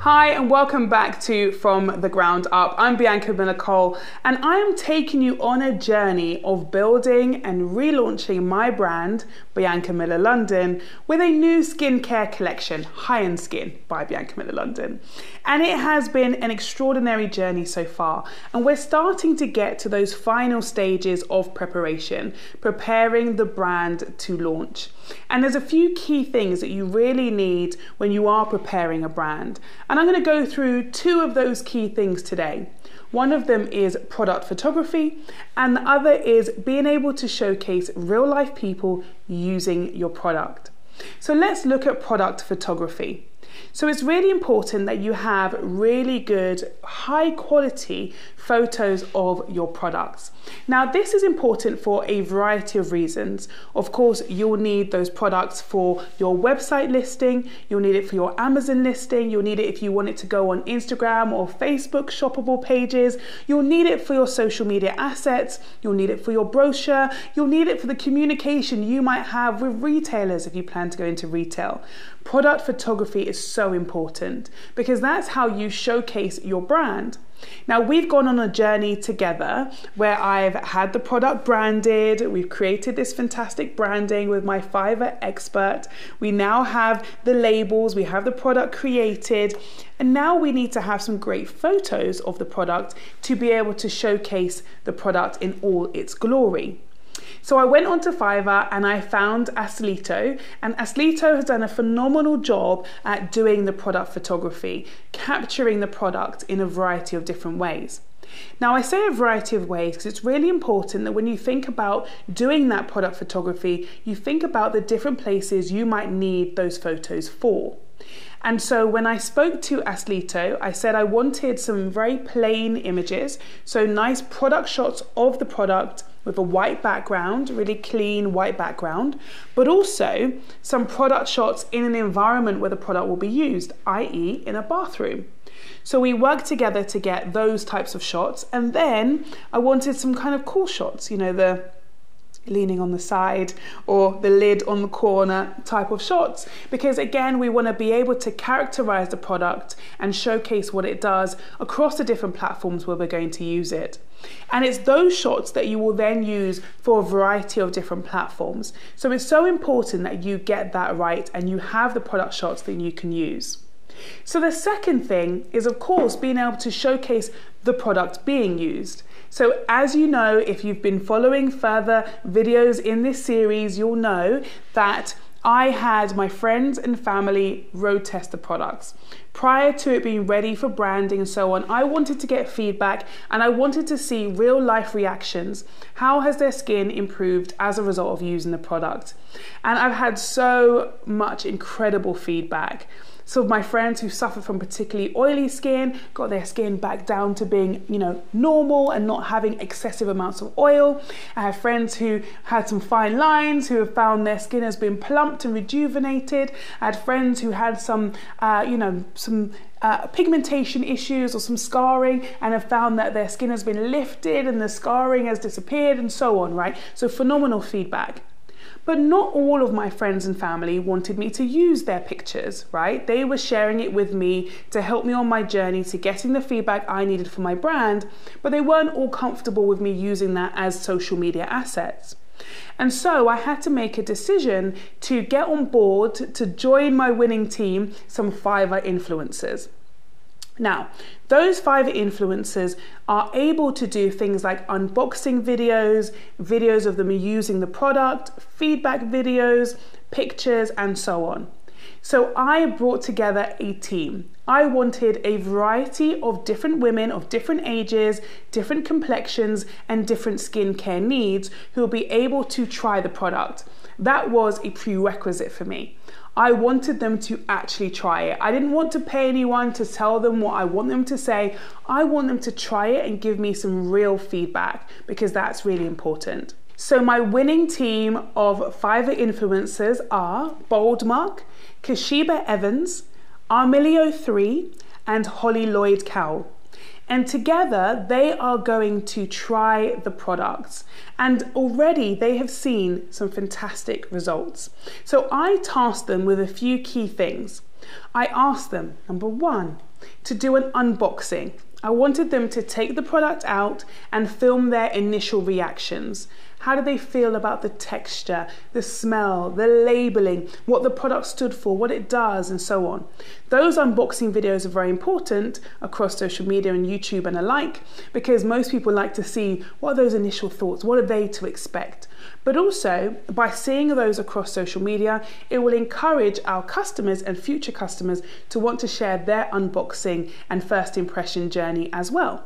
Hi and welcome back to From the Ground Up. I'm Bianca and I am taking you on a journey of building and relaunching my brand, Bianca Miller London, with a new skincare collection, Hian Skin by Bianca Miller London. And it has been an extraordinary journey so far, and we're starting to get to those final stages of preparation, preparing the brand to launch. And there's a few key things that you really need when you are preparing a brand. And I'm going to go through two of those key things today. One of them is product photography, and the other is being able to showcase real life people using your product. So let's look at product photography. So it's really important that you have really good, high quality photos of your products. Now, this is important for a variety of reasons. Of course, you'll need those products for your website listing, you'll need it for your Amazon listing, you'll need it if you want it to go on Instagram or Facebook shoppable pages, you'll need it for your social media assets, you'll need it for your brochure, you'll need it for the communication you might have with retailers if you plan to go into retail. Product photography is so important because that's how you showcase your brand. Now, we've gone on a journey together where I've had the product branded, we've created this fantastic branding with my Fiverr expert, we now have the labels, we have the product created, and now we need to have some great photos of the product to be able to showcase the product in all its glory. So I went onto Fiverr and I found Aslito, and Aslito has done a phenomenal job at doing the product photography, capturing the product in a variety of different ways. Now, I say a variety of ways because it's really important that when you think about doing that product photography, you think about the different places you might need those photos for. And so when I spoke to Aslito, I said I wanted some very plain images, so nice product shots of the product with a white background, really clean white background, but also some product shots in an environment where the product will be used, i.e. in a bathroom. So we worked together to get those types of shots, and then I wanted some kind of cool shots, you know, the leaning on the side or the lid on the corner type of shots, because again, we want to be able to characterize the product and showcase what it does across the different platforms where we're going to use it. And it's those shots that you will then use for a variety of different platforms. So it's so important that you get that right and you have the product shots that you can use. So the second thing is, of course, being able to showcase the product being used. So as you know, if you've been following further videos in this series, you'll know that I had my friends and family road test the products. Prior to it being ready for branding and so on, I wanted to get feedback and I wanted to see real life reactions. How has their skin improved as a result of using the product? And I've had so much incredible feedback. So my friends who suffer from particularly oily skin got their skin back down to being, normal and not having excessive amounts of oil. I have friends who had some fine lines who have found their skin has been plumped and rejuvenated. I had friends who had some pigmentation issues or some scarring and have found that their skin has been lifted and the scarring has disappeared and so on, right? So phenomenal feedback. But not all of my friends and family wanted me to use their pictures, right? They were sharing it with me to help me on my journey to getting the feedback I needed for my brand, but they weren't all comfortable with me using that as social media assets. And so I had to make a decision to get on board to join my winning team, some Fiverr influencers. Now, those Fiverr influencers are able to do things like unboxing videos, videos of them using the product, feedback videos, pictures, and so on. So I brought together a team. I wanted a variety of different women of different ages, different complexions, and different skincare needs who will be able to try the product. That was a prerequisite for me. I wanted them to actually try it. I didn't want to pay anyone to tell them what I want them to say. I want them to try it and give me some real feedback because that's really important. So my winning team of Fiverr influencers are Boldmark, Kashiba Evans, Armilio3, and Holly Lloyd Cowell. And together they are going to try the products, and already they have seen some fantastic results. So I tasked them with a few key things. I asked them, number one, to do an unboxing. I wanted them to take the product out and film their initial reactions. How do they feel about the texture, the smell, the labeling, what the product stood for, what it does, and so on. Those unboxing videos are very important across social media and YouTube and alike, because most people like to see what are those initial thoughts, what are they to expect. But also, by seeing those across social media, it will encourage our customers and future customers to want to share their unboxing and first impression journey as well.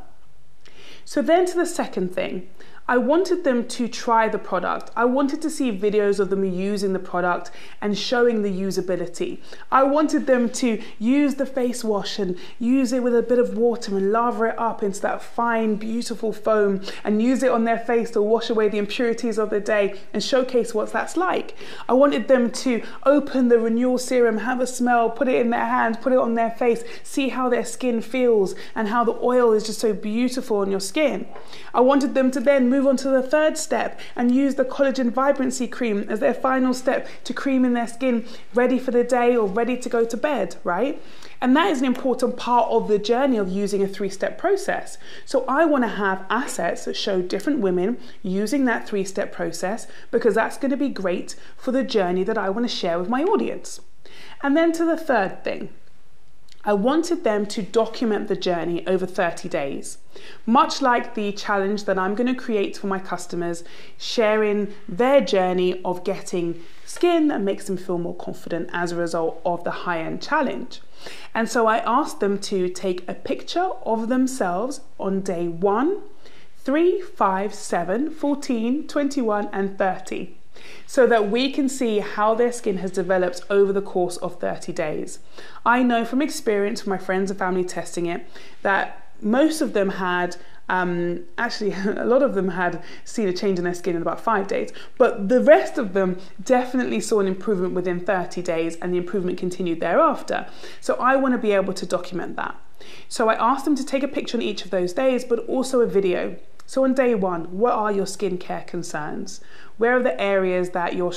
So then to the second thing, I wanted them to try the product. I wanted to see videos of them using the product and showing the usability. I wanted them to use the face wash and use it with a bit of water and lather it up into that fine, beautiful foam and use it on their face to wash away the impurities of the day and showcase what that's like. I wanted them to open the renewal serum, have a smell, put it in their hand, put it on their face, see how their skin feels and how the oil is just so beautiful on your skin. I wanted them to then move on to the third step and use the collagen vibrancy cream as their final step to cream in their skin, ready for the day or ready to go to bed, right? And that is an important part of the journey of using a three-step process. So I want to have assets that show different women using that three-step process, because that's going to be great for the journey that I want to share with my audience. And then to the third thing, I wanted them to document the journey over 30 days, much like the challenge that I'm going to create for my customers, sharing their journey of getting skin that makes them feel more confident as a result of the high-end challenge. And so I asked them to take a picture of themselves on day 1, 3, 5, 7, 14, 21, and 30. So that we can see how their skin has developed over the course of 30 days. I know from experience, from my friends and family testing it, that most of them had, actually a lot of them had seen a change in their skin in about 5 days, but the rest of them definitely saw an improvement within 30 days and the improvement continued thereafter. So I want to be able to document that. So I asked them to take a picture on each of those days, but also a video. So on day 1, what are your skincare concerns? Where are the areas that you're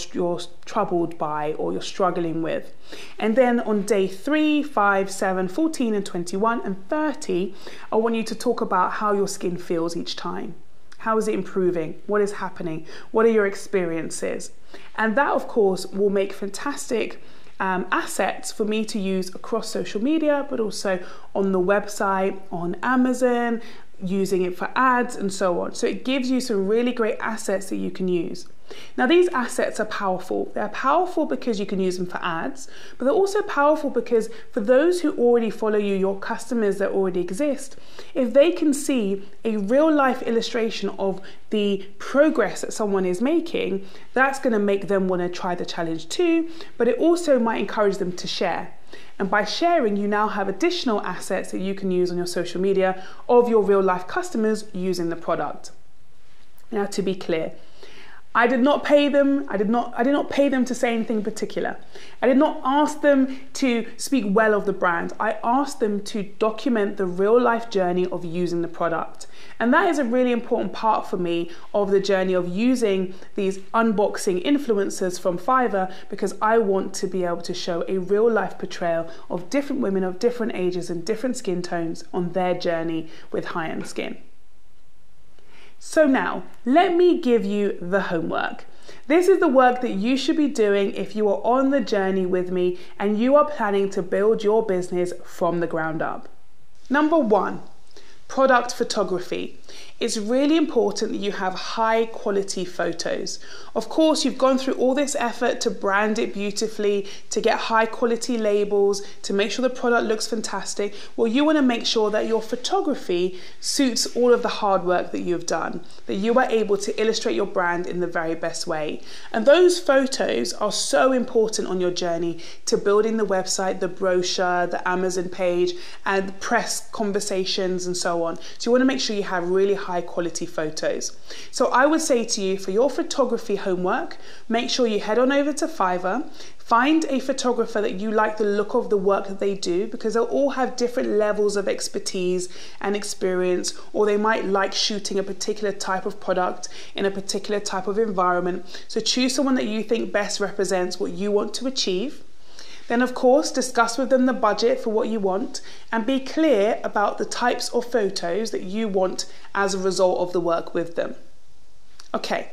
troubled by or you're struggling with? And then on day 3, 5, 7, 14, and 21, and 30, I want you to talk about how your skin feels each time. How is it improving? What is happening? What are your experiences? And that, of course, will make fantastic assets for me to use across social media, but also on the website, on Amazon, using it for ads and so on. So it gives you some really great assets that you can use. Now these assets are powerful. They're powerful because you can use them for ads, but they're also powerful because for those who already follow you, your customers that already exist, if they can see a real life illustration of the progress that someone is making, that's going to make them want to try the challenge too, but it also might encourage them to share. And by sharing, you now have additional assets that you can use on your social media of your real life customers using the product. Now, to be clear, I did not pay them. I did not pay them to say anything particular. I did not ask them to speak well of the brand. I asked them to document the real life journey of using the product. And that is a really important part for me of the journey of using these unboxing influencers from Fiverr, because I want to be able to show a real life portrayal of different women of different ages and different skin tones on their journey with high-end skin. So now, let me give you the homework. This is the work that you should be doing if you are on the journey with me and you are planning to build your business from the ground up. Number 1, product photography. It's really important that you have high quality photos. Of course, you've gone through all this effort to brand it beautifully, to get high quality labels, to make sure the product looks fantastic. Well, you want to make sure that your photography suits all of the hard work that you've done, that you are able to illustrate your brand in the very best way. And those photos are so important on your journey to building the website, the brochure, the Amazon page, and press conversations and so on. So you want to make sure you have really high quality photos. So I would say to you, for your photography homework, make sure you head on over to Fiverr, find a photographer that you like the look of the work that they do, because they'll all have different levels of expertise and experience, or they might like shooting a particular type of product in a particular type of environment. So choose someone that you think best represents what you want to achieve. Then of course, discuss with them the budget for what you want and be clear about the types of photos that you want as a result of the work with them. Okay,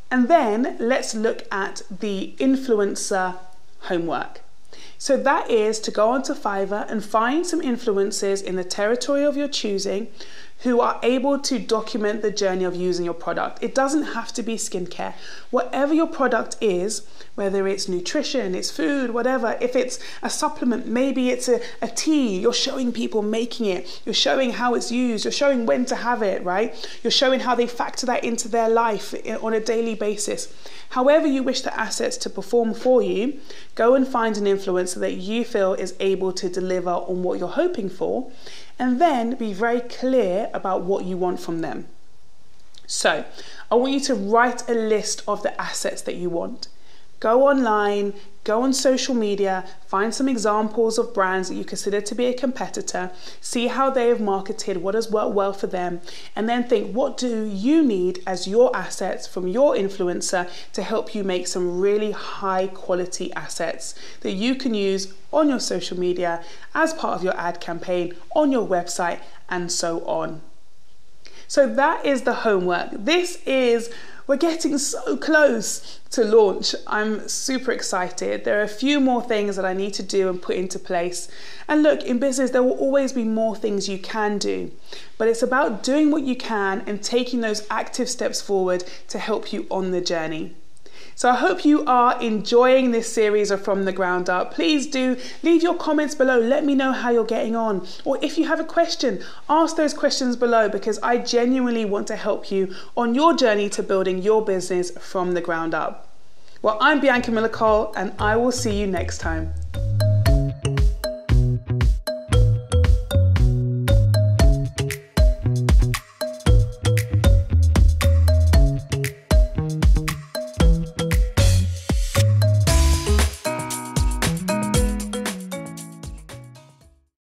and then let's look at the influencer homework. So that is to go onto Fiverr and find some influencers in the territory of your choosing who are able to document the journey of using your product. It doesn't have to be skincare. Whatever your product is, whether it's nutrition, it's food, whatever, if it's a supplement, maybe it's a tea, you're showing people making it, you're showing how it's used, you're showing when to have it, right? You're showing how they factor that into their life on a daily basis. However you wish the assets to perform for you, go and find an influencer that you feel is able to deliver on what you're hoping for, and then be very clear about what you want from them. So I want you to write a list of the assets that you want. Go online, go on social media, find some examples of brands that you consider to be a competitor, see how they have marketed, what has worked well for them, and then think, what do you need as your assets from your influencer to help you make some really high quality assets that you can use on your social media, as part of your ad campaign, on your website, and so on. So that is the homework. We're getting so close to launch. I'm super excited. There are a few more things that I need to do and put into place. And look, in business, there will always be more things you can do, but it's about doing what you can and taking those active steps forward to help you on the journey. So I hope you are enjoying this series of From the Ground Up. Please do leave your comments below. Let me know how you're getting on. Or if you have a question, ask those questions below, because I genuinely want to help you on your journey to building your business from the ground up. Well, I'm Bianca Miller Cole, and I will see you next time.